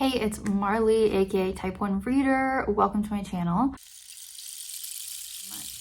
Hey, it's Marley, aka Type 1 Reader. Welcome to my channel.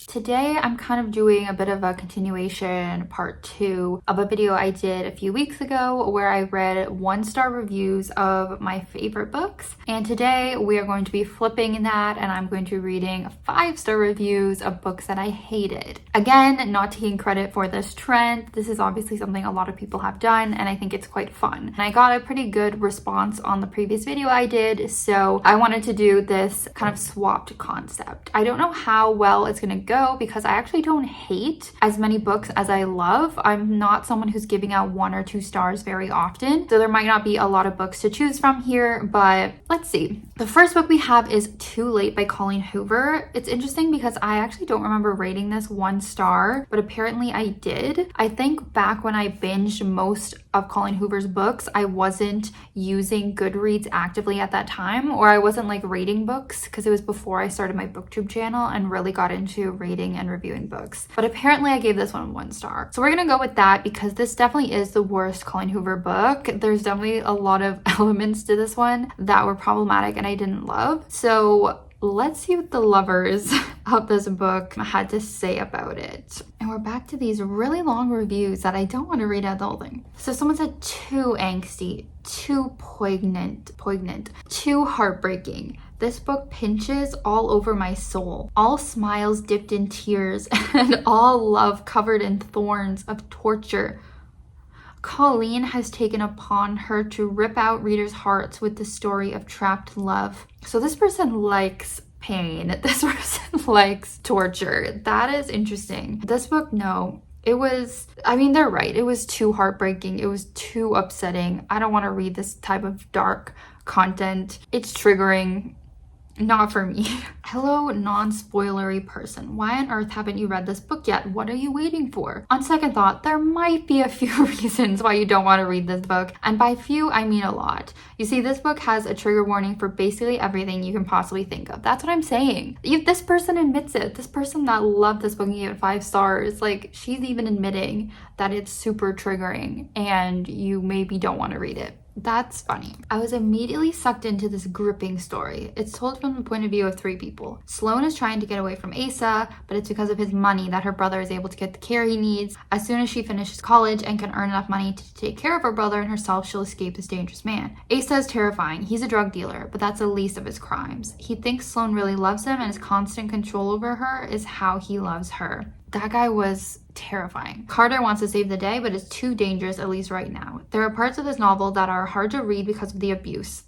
Today, I'm kind of doing a bit of a continuation, part 2 of a video I did a few weeks ago where I read 1-star reviews of my favorite books. And today, we are going to be flipping that and I'm going to be reading 5-star reviews of books that I hated. Again, not taking credit for this trend. This is obviously something a lot of people have done and I think it's quite fun. And I got a pretty good response on the previous video I did, so I wanted to do this kind of swapped concept. I don't know how well it's gonna go because I actually don't hate as many books as I love. I'm not someone who's giving out 1 or 2 stars very often, so there might not be a lot of books to choose from here, but let's see. The first book we have is Too Late by Colleen Hoover. It's interesting because I actually don't remember rating this 1 star, but apparently I did. I think back when I binged most of Colleen Hoover's books, I wasn't using Goodreads actively at that time, or I wasn't like rating books because it was before I started my booktube channel and really got into rating and reviewing books. But apparently I gave this one 1 star. So we're gonna go with that because this definitely is the worst Colleen Hoover book. There's definitely a lot of elements to this one that were problematic and I didn't love. So let's see what the lovers of this book had to say about it. And we're back to these really long reviews that I don't want to read out the whole thing. So someone said too angsty, too poignant, too heartbreaking. This book pinches all over my soul. All smiles dipped in tears and all love covered in thorns of torture. Colleen has taken upon her to rip out readers' hearts with the story of trapped love. So this person likes pain. This person likes torture. That is interesting. This book, no. It was, I mean, they're right. It was too heartbreaking. It was too upsetting. I don't want to read this type of dark content. It's triggering. Not for me. Hello, non-spoilery person. Why on earth haven't you read this book yet? What are you waiting for? On second thought, there might be a few reasons why you don't want to read this book. And by few, I mean a lot. You see, this book has a trigger warning for basically everything you can possibly think of. That's what I'm saying. This person admits it. This person that loved this book and gave it 5 stars, like, she's even admitting that it's super triggering and you maybe don't want to read it. That's funny. I was immediately sucked into this gripping story. It's told from the point of view of 3 people. Sloane is trying to get away from Asa, but it's because of his money that her brother is able to get the care he needs. As soon as she finishes college and can earn enough money to take care of her brother and herself, she'll escape this dangerous man. Asa is terrifying. He's a drug dealer, but that's the least of his crimes. He thinks Sloane really loves him, and his constant control over her is how he loves her. That guy was terrifying. Carter wants to save the day, but it's too dangerous, at least right now. There are parts of this novel that are hard to read because of the abuse,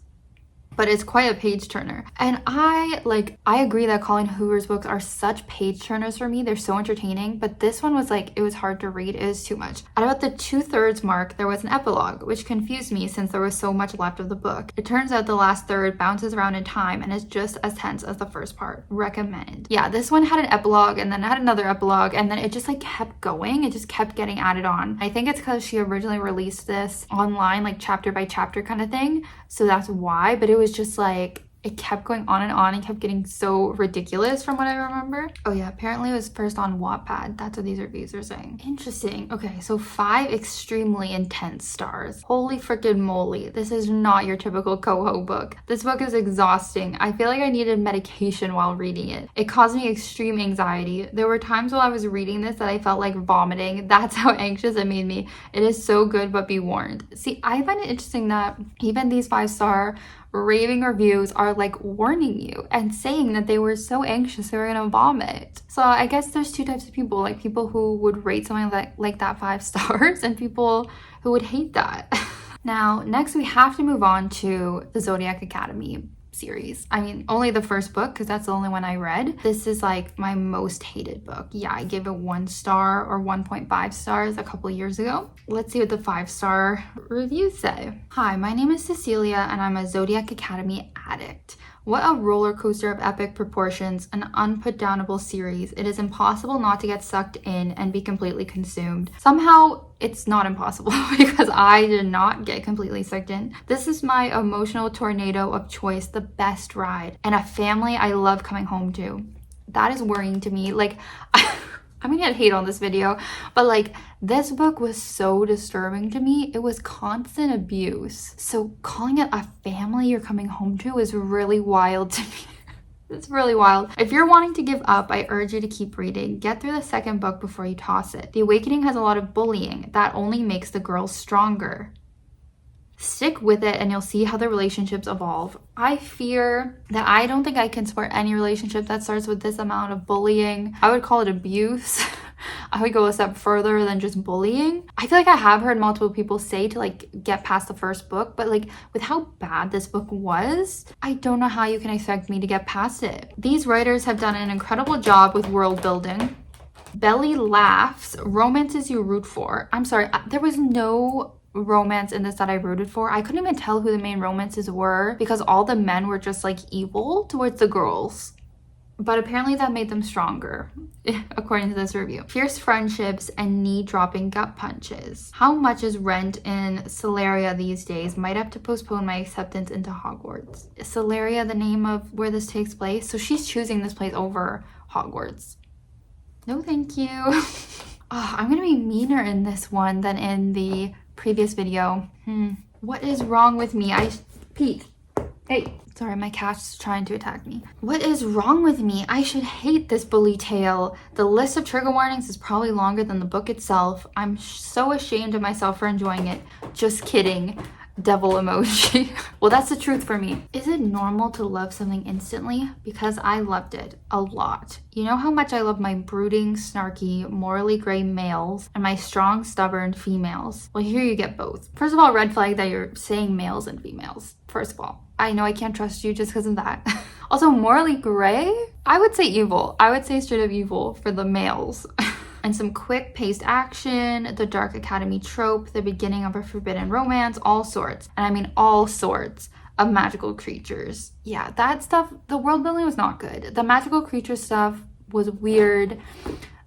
but it's quite a page turner. And I agree that Colleen Hoover's books are such page turners for me. They're so entertaining, but this one was like, it was hard to read. It was too much. At about the 2/3 mark, there was an epilogue, which confused me since there was so much left of the book. It turns out the last third bounces around in time and is just as tense as the first part. Recommend. Yeah, this one had an epilogue and then had another epilogue and then it just like kept going. It just kept getting added on. I think it's because she originally released this online, like chapter by chapter kind of thing. So that's why, but it was just like, it kept going on and kept getting so ridiculous from what I remember. Oh yeah, apparently it was first on Wattpad. That's what these reviews are saying. Interesting. Okay, so 5 extremely intense stars. Holy freaking moly. This is not your typical Coho book. This book is exhausting. I feel like I needed medication while reading it. It caused me extreme anxiety. There were times while I was reading this that I felt like vomiting. That's how anxious it made me. It is so good, but be warned. See, I find it interesting that even these 5-star raving reviews are like warning you and saying that they were so anxious they were gonna vomit. So I guess there's 2 types of people, like people who would rate something like that 5 stars and people who would hate that. Now, next we have to move on to the Zodiac Academy series. I mean, only the first book because that's the only one I read. This is like my most hated book. Yeah, I gave it 1 star or 1.5 stars a couple years ago. Let's see what the 5-star reviews say. Hi, my name is Cecilia and I'm a Zodiac Academy addict. What a roller coaster of epic proportions, an unputdownable series. It is impossible not to get sucked in and be completely consumed. Somehow, it's not impossible because I did not get completely sucked in. This is my emotional tornado of choice, the best ride, and a family I love coming home to. That is worrying to me. Like, I'm gonna get hate on this video, but like this book was so disturbing to me. It was constant abuse. So calling it a family you're coming home to is really wild to me. It's really wild. If you're wanting to give up, I urge you to keep reading. Get through the second book before you toss it. The Awakening has a lot of bullying. That only makes the girls stronger. Stick with it and you'll see how the relationships evolve. I fear that I don't think I can support any relationship that starts with this amount of bullying. I would call it abuse. I would go a step further than just bullying. I feel like I have heard multiple people say to like get past the first book, but like with how bad this book was, I don't know how you can expect me to get past it. These writers have done an incredible job with world building. Belly laughs, romances you root for. I'm sorry, there was no romance in this that I rooted for. I couldn't even tell who the main romances were because all the men were just like evil towards the girls. But apparently that made them stronger, according to this review. Fierce friendships and knee-dropping gut punches. How much is rent in Celeria these days? Might have to postpone my acceptance into Hogwarts. Is Celeria the name of where this takes place? So she's choosing this place over Hogwarts. No, thank you. Oh, I'm gonna be meaner in this one than in the previous video. What is wrong with me? Pete. Hey. Sorry, my cat's trying to attack me. What is wrong with me? I should hate this bully tale. The list of trigger warnings is probably longer than the book itself. I'm so ashamed of myself for enjoying it. Just kidding. Devil emoji. Well, that's the truth for me. Is it normal to love something instantly? Because I loved it a lot. You know how much I love my brooding, snarky, morally gray males and my strong, stubborn females? Well, here you get both. First of all, red flag that you're saying males and females. First of all, I know I can't trust you just because of that. Also, morally gray? I would say evil. I would say straight up evil for the males. And some quick-paced action, the dark academy trope, the beginning of a forbidden romance, all sorts. And I mean all sorts of magical creatures. Yeah, that stuff, the world building was not good. The magical creature stuff was weird.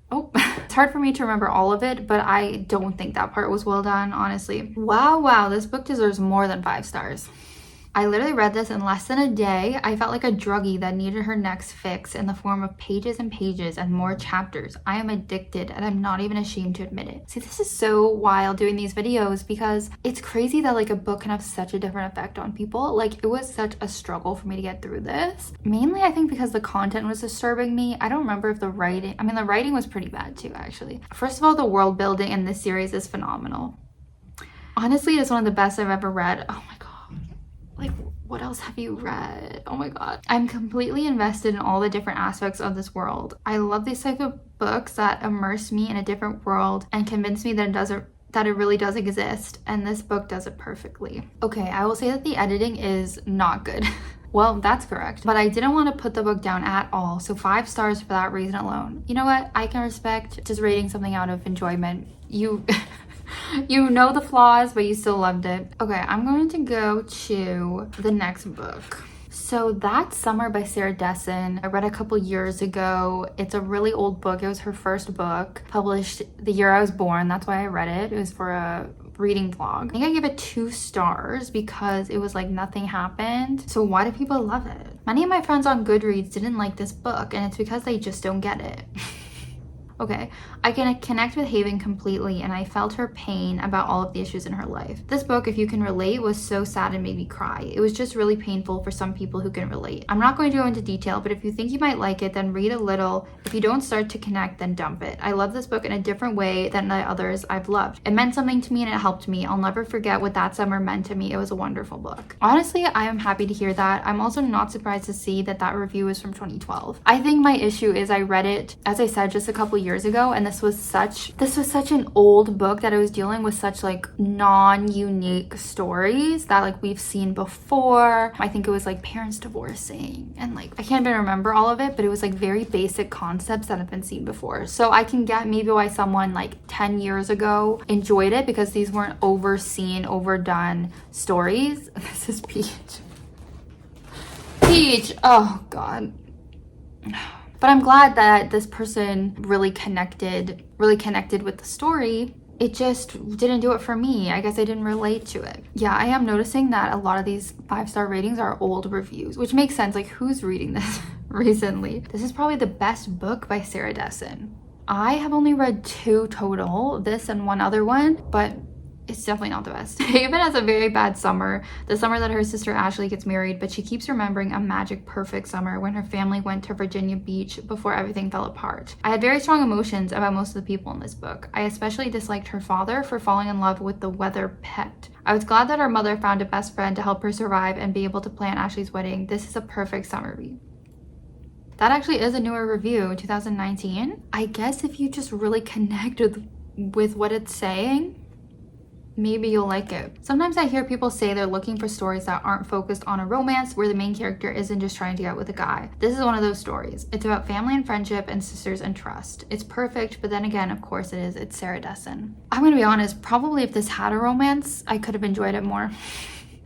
Oh, it's hard for me to remember all of it, but I don't think that part was well done, honestly. Wow, this book deserves more than 5 stars. I literally read this in less than a day. I felt like a druggie that needed her next fix in the form of pages and pages and more chapters. I am addicted and I'm not even ashamed to admit it. See, this is so wild doing these videos because it's crazy that like a book can have such a different effect on people. Like it was such a struggle for me to get through this. Mainly I think because the content was disturbing me. I don't remember if the writing was pretty bad too actually. First of all, the world building in this series is phenomenal. Honestly, it's one of the best I've ever read. Oh my god. Like, what else have you read? Oh my god. I'm completely invested in all the different aspects of this world. I love these type of books that immerse me in a different world and convince me that it really does exist. And this book does it perfectly. Okay, I will say that the editing is not good. Well, that's correct. But I didn't want to put the book down at all. So 5 stars for that reason alone. You know what? I can respect just rating something out of enjoyment. You know the flaws, but you still loved it. Okay, I'm going to go to the next book. So that's Summer by Sarah Dessen. I read a couple years ago. It's a really old book. It was her first book, published the year I was born. That's why I read it. It was for a reading vlog. I think I gave it 2 stars because it was like nothing happened. So why do people love it? Many of my friends on Goodreads didn't like this book, and it's because they just don't get it. Okay, I can connect with Haven completely and I felt her pain about all of the issues in her life. This book, if you can relate, was so sad and made me cry. It was just really painful for some people who can relate. I'm not going to go into detail, but if you think you might like it, then read a little. If you don't start to connect, then dump it. I love this book in a different way than the others I've loved. It meant something to me and it helped me. I'll never forget what that summer meant to me. It was a wonderful book. Honestly, I am happy to hear that. I'm also not surprised to see that review is from 2012. I think my issue is I read it, as I said, just a couple years ago, and this was such an old book that I was dealing with such like non-unique stories that like we've seen before. I think it was like parents divorcing and like I can't even remember all of it, but it was like very basic concepts that have been seen before. So I can get maybe why someone like 10 years ago enjoyed it because these weren't overseen, overdone stories. This is Peach. Oh god. But I'm glad that this person really connected with the story. It just didn't do it for me. I guess I didn't relate to it. Yeah, I am noticing that a lot of these 5-star ratings are old reviews, which makes sense. Like, who's reading this recently? This is probably the best book by Sarah Dessen. I have only read 2 total, this and one other one, but it's definitely not the best. Haven has a very bad summer, the summer that her sister Ashley gets married, but she keeps remembering a magic perfect summer when her family went to Virginia Beach before everything fell apart. I had very strong emotions about most of the people in this book. I especially disliked her father for falling in love with the weather pet. I was glad that her mother found a best friend to help her survive and be able to plan Ashley's wedding. This is a perfect summer read. That actually is a newer review, 2019. I guess if you just really connect with what it's saying, maybe you'll like it. Sometimes I hear people say they're looking for stories that aren't focused on a romance where the main character isn't just trying to get with a guy. This is one of those stories. It's about family and friendship and sisters and trust. It's perfect, but then again, of course it is. It's Sarah Dessen. I'm gonna be honest, probably if this had a romance, I could have enjoyed it more.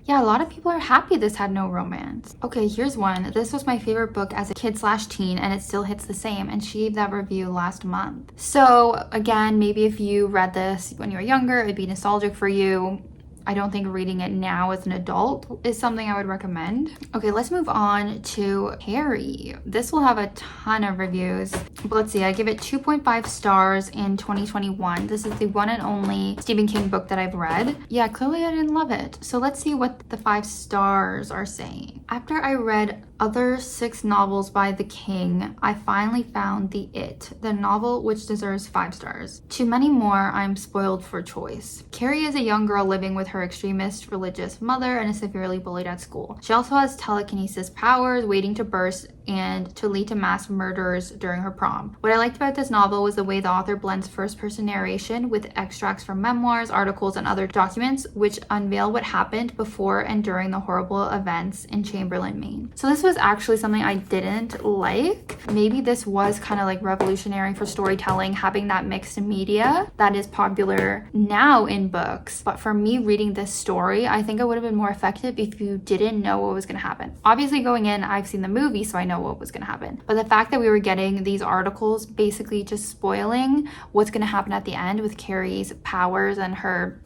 Yeah, a lot of people are happy this had no romance. Okay, here's one. This was my favorite book as a kid/teen, and it still hits the same, and she gave that review last month. So again, maybe if you read this when you were younger, it'd be nostalgic for you. I don't think reading it now as an adult is something I would recommend. Okay, let's move on to Carrie. This will have a ton of reviews, but let's see, I give it 2.5 stars in 2021. This is the one and only Stephen King book that I've read. Yeah, clearly I didn't love it. So let's see what the 5 stars are saying. After I read other 6 novels by the King, I finally found the novel which deserves 5 stars. Too many more, I'm spoiled for choice. Carrie is a young girl living with her extremist religious mother and is severely bullied at school. She also has telekinesis powers waiting to burst and to lead to mass murders during her prom. What I liked about this novel was the way the author blends first-person narration with extracts from memoirs, articles, and other documents which unveil what happened before and during the horrible events in Chamberlain, Maine. So this was actually something I didn't like. Maybe this was kind of like revolutionary for storytelling, having that mixed media that is popular now in books. But for me reading this story, I think it would have been more effective if you didn't know what was going to happen. Obviously going in, I've seen the movie, so I know what was going to happen. But the fact that we were getting these articles basically just spoiling what's going to happen at the end with Carrie's powers and her,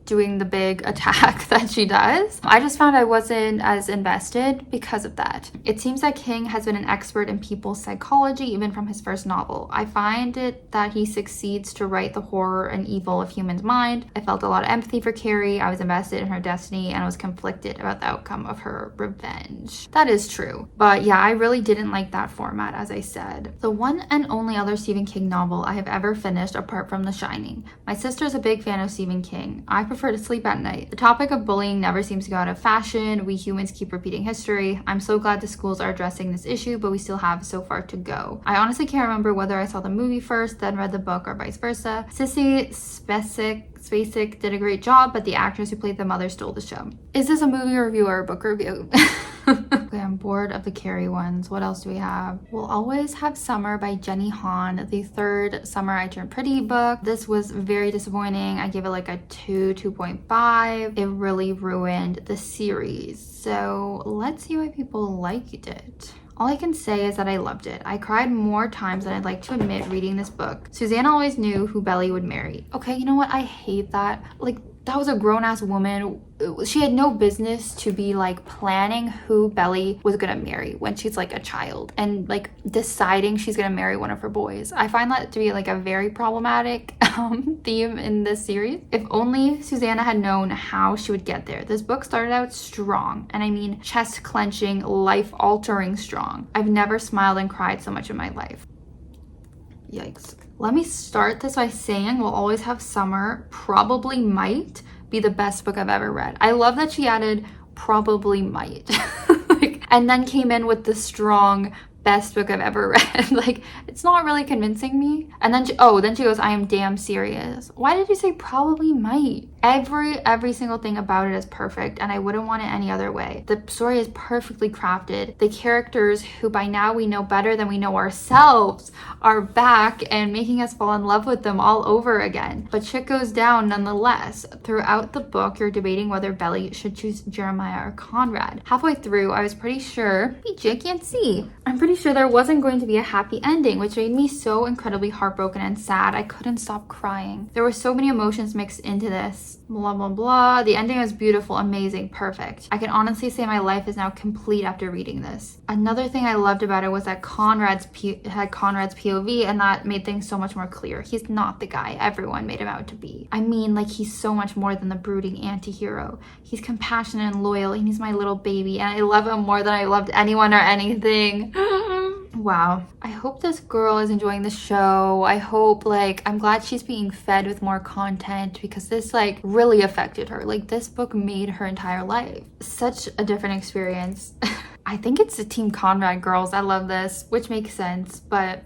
doing the big attack that she does, I just found I wasn't as invested because of that. It seems that King has been an expert in people's psychology even from his first novel. I find it that he succeeds to write the horror and evil of humans' mind. I felt a lot of empathy for Carrie, I was invested in her destiny, and was conflicted about the outcome of her revenge. That is true. But yeah, I really didn't like that format, as I said. The one and only other Stephen King novel I have ever finished apart from The Shining. My sister's a big fan of Stephen King. I prefer to sleep at night. The topic of bullying never seems to go out of fashion. We humans keep repeating history. I'm so glad the schools are addressing this issue, but we still have so far to go. I honestly can't remember whether I saw the movie first, then read the book, or vice versa. Sissy Spacek did a great job, but the actress who played the mother stole the show. Is this a movie review or a book review? Okay, I'm bored of the Carrie ones. What else do we have? We'll Always Have Summer by Jenny Han, the 3rd Summer I Turned Pretty book. This was very disappointing. I gave it like a 2.5. It really ruined the series. So let's see why people liked it. All I can say is that I loved it. I cried more times than I'd like to admit reading this book. Susanna always knew who Belly would marry. Okay, you know what? I hate that. That was a grown-ass woman. She had no business to be planning who Belly was gonna marry when she's a child and deciding she's gonna marry one of her boys. I find that to be a very problematic theme in this series. If only Susanna had known how she would get there. This book started out strong, and I mean chest clenching, life-altering strong. I've never smiled and cried so much in my life. Yikes. Let me start this by saying We'll Always Have Summer probably might be the best book I've ever read. I love that she added probably might. And then came in with the strong best book I've ever read. It's not really convincing me. And then she goes, I am damn serious. Why did you say probably might? Every single thing about it is perfect, and I wouldn't want it any other way. The story is perfectly crafted. The characters, who by now we know better than we know ourselves, are back and making us fall in love with them all over again. But shit goes down nonetheless. Throughout the book, you're debating whether Belly should choose Jeremiah or Conrad. Halfway through, I was pretty sure, I can't see. I'm pretty sure there wasn't going to be a happy ending, which made me so incredibly heartbroken and sad. I couldn't stop crying. There were so many emotions mixed into this. this, blah, blah, blah. The ending is beautiful, amazing, perfect. I can honestly say my life is now complete after reading this. Another thing I loved about it was that Conrad's POV, and that made things so much more clear. He's not the guy everyone made him out to be. I mean, like, he's so much more than the brooding anti-hero. He's compassionate and loyal, and he's my little baby, and I love him more than I loved anyone or anything. Wow. I hope this girl is enjoying the show. I hope, like, I'm glad she's being fed with more content, because this, like, really affected her. Like, this book made her entire life. Such a different experience. I think it's the Team Conrad girls. I love this, which makes sense, but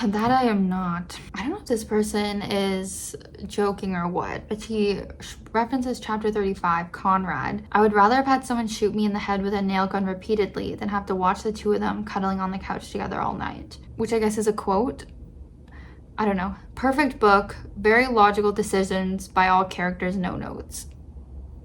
that I am not. I don't know if this person is joking or what, but she references chapter 35, Conrad. I would rather have had someone shoot me in the head with a nail gun repeatedly than have to watch the two of them cuddling on the couch together all night. Which I guess is a quote. I don't know. Perfect book, very logical decisions by all characters, no notes.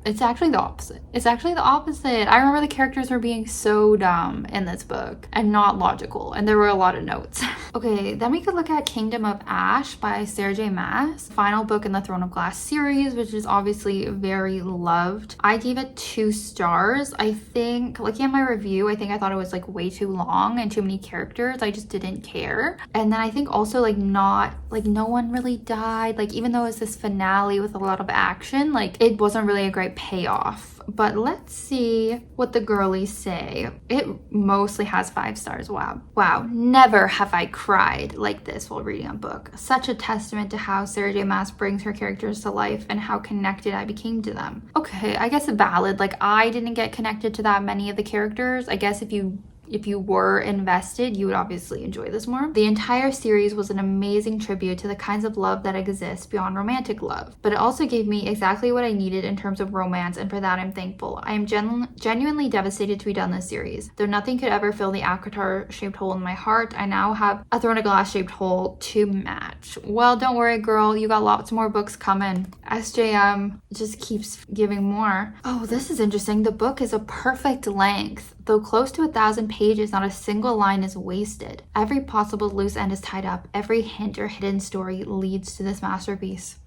It's actually the opposite. It's actually the opposite. I remember the characters were being so dumb in this book and not logical, and there were a lot of notes. Okay, then we could look at Kingdom of Ash by Sarah J. Maas, final book in the Throne of Glass series, which is obviously very loved. I gave it 2 stars. I think, looking at my review, I think I thought it was like way too long and too many characters. I just didn't care. And then I think also like no one really died. Like, even though it's this finale with a lot of action, like it wasn't really a great payoff. But let's see what the girlies say. It mostly has 5 stars. Wow, never have I cried like this while reading a book. Such a testament to how Sarah J. Maas brings her characters to life and how connected I became to them. Okay, I guess valid. Like, I didn't get connected to that many of the characters. I guess if you were invested, you would obviously enjoy this more. The entire series was an amazing tribute to the kinds of love that exist beyond romantic love, but it also gave me exactly what I needed in terms of romance, and for that I'm thankful. I am genuinely devastated to be done this series. Though nothing could ever fill the Akatar-shaped hole in my heart, I now have a Throne of Glass-shaped hole to match. Well, don't worry, girl, you got lots more books coming. SJM just keeps giving more. Oh, this is interesting. The book is a perfect length. Though close to 1,000 pages, not a single line is wasted. Every possible loose end is tied up. Every hint or hidden story leads to this masterpiece.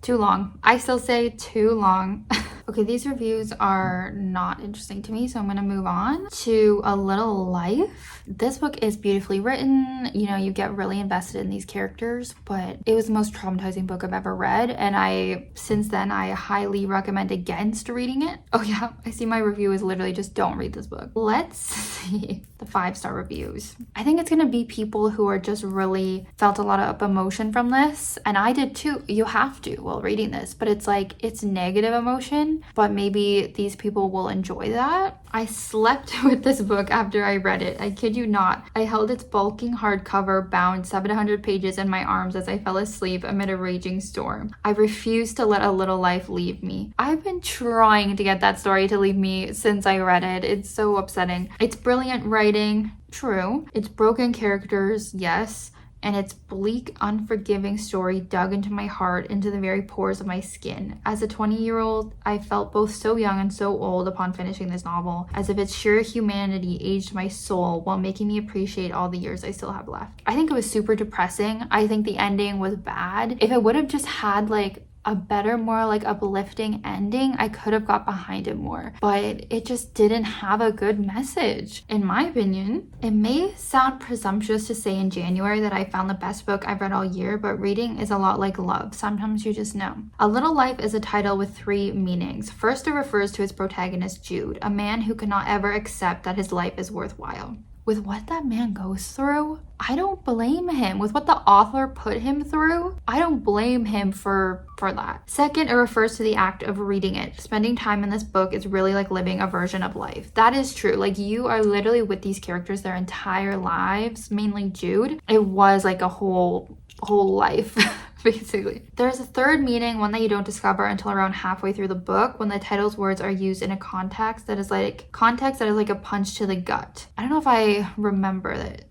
Too long. I still say too long. Okay, these reviews are not interesting to me, so I'm gonna move on to A Little Life. This book is beautifully written. You know, you get really invested in these characters, but it was the most traumatizing book I've ever read, and since then I highly recommend against reading it. Oh yeah, I see my review is literally just don't read this book. Let's see the 5-star reviews. I think it's gonna be people who are just really felt a lot of emotion from this, and I did too. You have to while reading this, but it's like, it's negative emotion, but maybe these people will enjoy that. I slept with this book after I read it. I kid you not. I held its bulking hardcover bound 700 pages in my arms as I fell asleep amid a raging storm. I refused to let A Little Life leave me. I've been trying to get that story to leave me since I read it. It's so upsetting. It's brilliant writing, true. It's broken characters, yes. And its bleak, unforgiving story dug into my heart, into the very pores of my skin. As a 20-year-old, I felt both so young and so old upon finishing this novel, as if its sheer humanity aged my soul while making me appreciate all the years I still have left. I think it was super depressing. I think the ending was bad. If it would have just had like a better, more like uplifting ending, I could have got behind it more, but it just didn't have a good message, in my opinion. It may sound presumptuous to say in January that I found the best book I've read all year, but reading is a lot like love. Sometimes you just know. A Little Life is a title with 3 meanings. First, it refers to its protagonist, Jude, a man who cannot ever accept that his life is worthwhile. With what that man goes through, I don't blame him. With what the author put him through, I don't blame him for that. Second, it refers to the act of reading it. Spending time in this book is really like living a version of life. That is true. Like, you are literally with these characters their entire lives, mainly Jude. It was like a whole life. Basically. There's a third meaning, one that you don't discover until around halfway through the book, when the title's words are used in a context that is like a punch to the gut. I don't know if I remember it.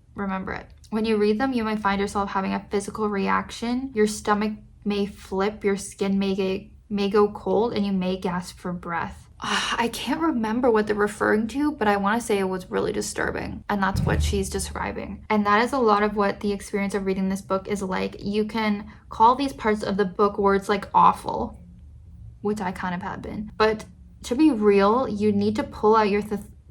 When you read them, you might find yourself having a physical reaction. Your stomach may flip, your skin may go cold, and you may gasp for breath. I can't remember what they're referring to, but I want to say it was really disturbing. And that's what she's describing. And that is a lot of what the experience of reading this book is like. You can call these parts of the book words like awful, which I kind of have been. But to be real, you need to pull out your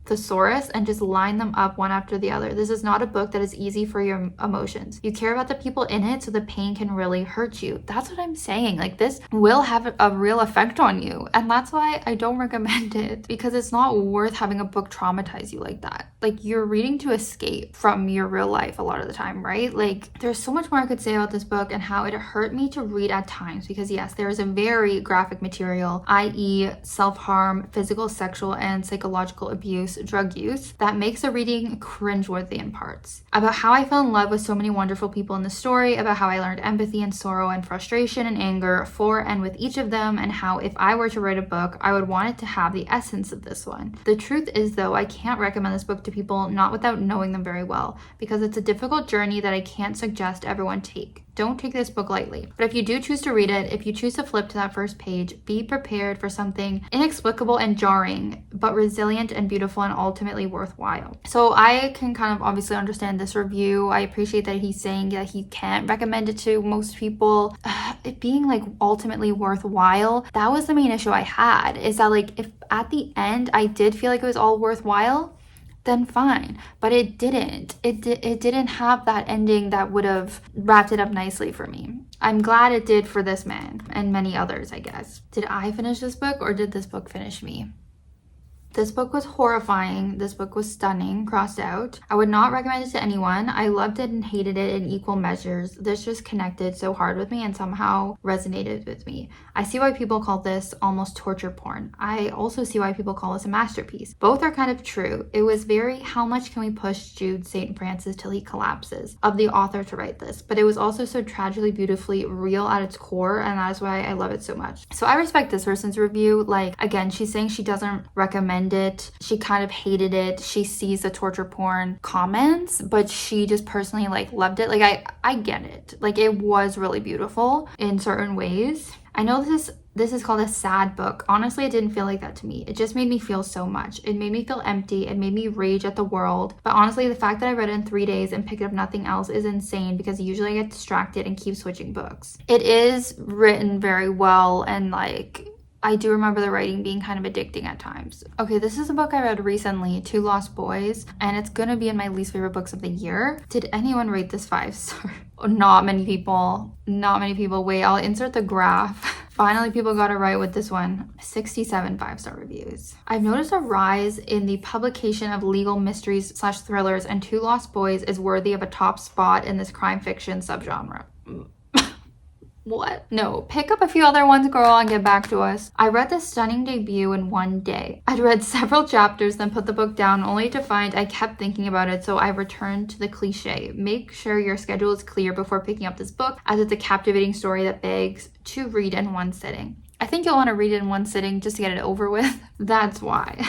thesaurus and just line them up one after the other. This is not a book that is easy for your emotions. You care about the people in it, so the pain can really hurt you. That's what I'm saying. Like, this will have a real effect on you. And that's why I don't recommend it, because it's not worth having a book traumatize you like that. Like, you're reading to escape from your real life a lot of the time, right? Like, there's so much more I could say about this book and how it hurt me to read at times, because yes, there is a very graphic material, i.e. self-harm, physical, sexual, and psychological abuse, drug use, that makes the reading cringeworthy in parts. About how I fell in love with so many wonderful people in the story, about how I learned empathy and sorrow and frustration and anger for and with each of them, and how if I were to write a book, I would want it to have the essence of this one. The truth is, though, I can't recommend this book to people not without knowing them very well, because it's a difficult journey that I can't suggest everyone take. Don't take this book lightly. But if you do choose to read it, if you choose to flip to that first page, be prepared for something inexplicable and jarring, but resilient and beautiful and ultimately worthwhile. So I can kind of obviously understand this review. I appreciate that he's saying that he can't recommend it to most people. It being like ultimately worthwhile, that was the main issue I had, is that like if at the end I did feel like it was all worthwhile, then fine. But it didn't. It didn't have that ending that would have wrapped it up nicely for me. I'm glad it did for this man and many others, I guess. Did I finish this book, or did this book finish me? This book was horrifying. This book was stunning, crossed out. I would not recommend it to anyone. I loved it and hated it in equal measures. This just connected so hard with me and somehow resonated with me. I see why people call this almost torture porn. I also see why people call this a masterpiece. Both are kind of true. It was very, how much can we push Jude St. Francis till he collapses, of the author to write this. But it was also so tragically, beautifully real at its core, and that is why I love it so much. So I respect this person's review. Like, again, she's saying she doesn't recommend it. She kind of hated it. She sees the torture porn comments, but she just personally like loved it. Like, I get it. Like, it was really beautiful in certain ways. I know this is called a sad book. Honestly, it didn't feel like that to me. It just made me feel so much. It made me feel empty. It made me rage at the world. But honestly, the fact that I read it in 3 days and picked up nothing else is insane, because usually I get distracted and keep switching books. It is written very well, and like, I do remember the writing being kind of addicting at times. Okay, this is a book I read recently, Two Lost Boys, and it's gonna be in my least favorite books of the year. Did anyone rate this 5-star? Not many people. Not many people. Wait, I'll insert the graph. Finally, people got it right with this one. 67 5-star reviews. I've noticed a rise in the publication of legal mysteries / thrillers, and Two Lost Boys is worthy of a top spot in this crime fiction subgenre. What? No, pick up a few other ones, girl, and get back to us. I read this stunning debut in one day. I'd read several chapters, then put the book down, only to find I kept thinking about it, so I returned to the cliche. Make sure your schedule is clear before picking up this book, as it's a captivating story that begs to read in one sitting. I think you'll want to read it in one sitting just to get it over with. That's why.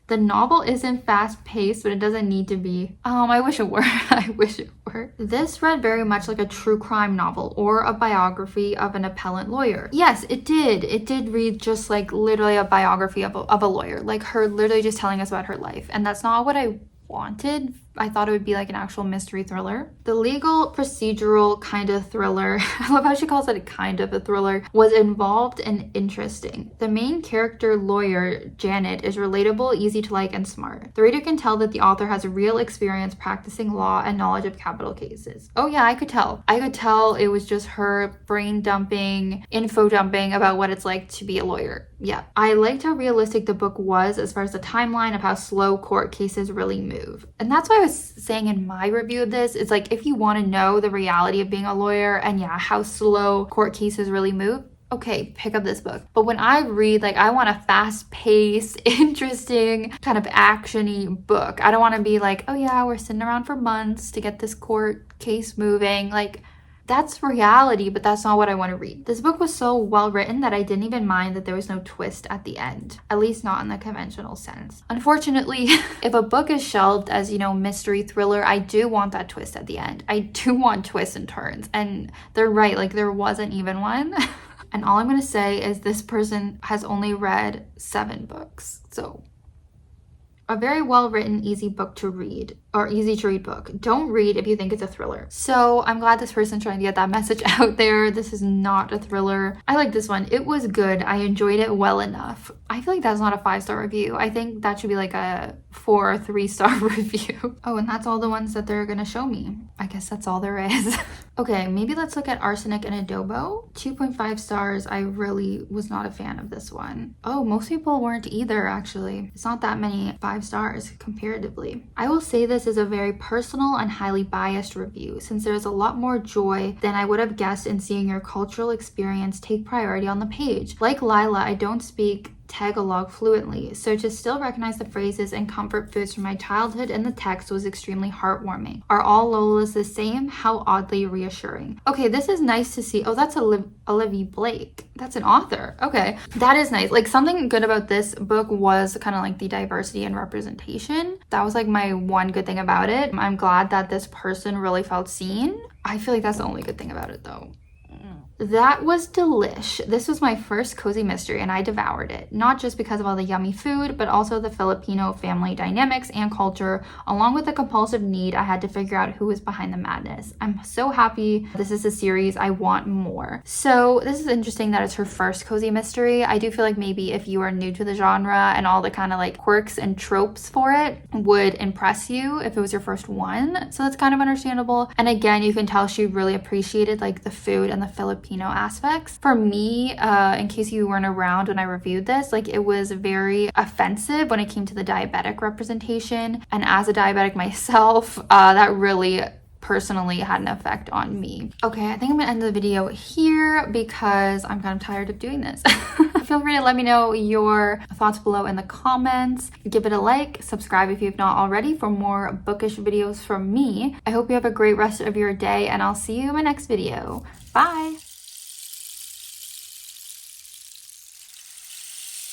The novel isn't fast-paced, but it doesn't need to be. I wish it were. I wish it were. This read very much like a true crime novel or a biography of an appellant lawyer. Yes, it did. It did read just like literally a biography of a lawyer. Like her literally just telling us about her life. And that's not what I wanted. I thought it would be like an actual mystery thriller. The legal procedural kind of thriller, I love how she calls it a kind of a thriller, was involved and interesting. The main character, lawyer Janet, is relatable, easy to like, and smart. The reader can tell that the author has real experience practicing law and knowledge of capital cases. Oh yeah, I could tell. I could tell it was just her brain dumping, info dumping about what it's like to be a lawyer. Yeah. I liked how realistic the book was as far as the timeline of how slow court cases really move. And that's why I was saying in my review of this, it's like, if you want to know the reality of being a lawyer and yeah, how slow court cases really move, okay, pick up this book. But when I read, like, I want a fast-paced, interesting, kind of action-y book. I don't want to be like, oh yeah, we're sitting around for months to get this court case moving. Like, that's reality, but that's not what I want to read. This book was so well written that I didn't even mind that there was no twist at the end, at least not in the conventional sense. Unfortunately, if a book is shelved as, you know, mystery thriller, I do want that twist at the end. I do want twists and turns, and they're right, like there wasn't even one. And all I'm gonna say is this person has only read 7 books. So a very well written, easy book to read, or easy to read book. Don't read if you think it's a thriller. So I'm glad this person's trying to get that message out there. This is not a thriller. I like this one. It was good. I enjoyed it well enough. I feel like that's not a 5-star review. I think that should be like a 4 or 3-star review. Oh, and that's all the ones that they're gonna show me. I guess that's all there is. Okay, maybe let's look at arsenic and adobo. 2.5 stars. I really was not a fan of this one. Oh, most people weren't either, actually. It's not that many 5 stars comparatively. I will say this is a very personal and highly biased review, since there's a lot more joy than I would have guessed in seeing your cultural experience take priority on the page. Like Lila, I don't speak Tagalog fluently, so to still recognize the phrases and comfort foods from my childhood in the text was extremely heartwarming. Are all Lolas the same? How oddly reassuring. Okay, this is nice to see. Oh, that's Olivia Blake. That's an author. Okay, that is nice. Like, something good about this book was kind of like the diversity and representation. That was like my one good thing about it. I'm glad that this person really felt seen. I feel like that's the only good thing about it though. That was delish. This was my first cozy mystery and I devoured it. Not just because of all the yummy food, but also the Filipino family dynamics and culture, along with the compulsive need I had to figure out who was behind the madness. I'm so happy this is a series. I want more. So this is interesting that it's her first cozy mystery. I do feel like maybe if you are new to the genre and all the kind of like quirks and tropes for it would impress you if it was your first one. So that's kind of understandable. And again, you can tell she really appreciated like the food and the Filipino aspects. For me, in case you weren't around when I reviewed this, like it was very offensive when it came to the diabetic representation. And as a diabetic myself, that really personally had an effect on me. Okay, I think I'm gonna end the video here because I'm kind of tired of doing this. Feel free to let me know your thoughts below in the comments. Give it a like, subscribe if you have not already for more bookish videos from me. I hope you have a great rest of your day and I'll see you in my next video. Bye!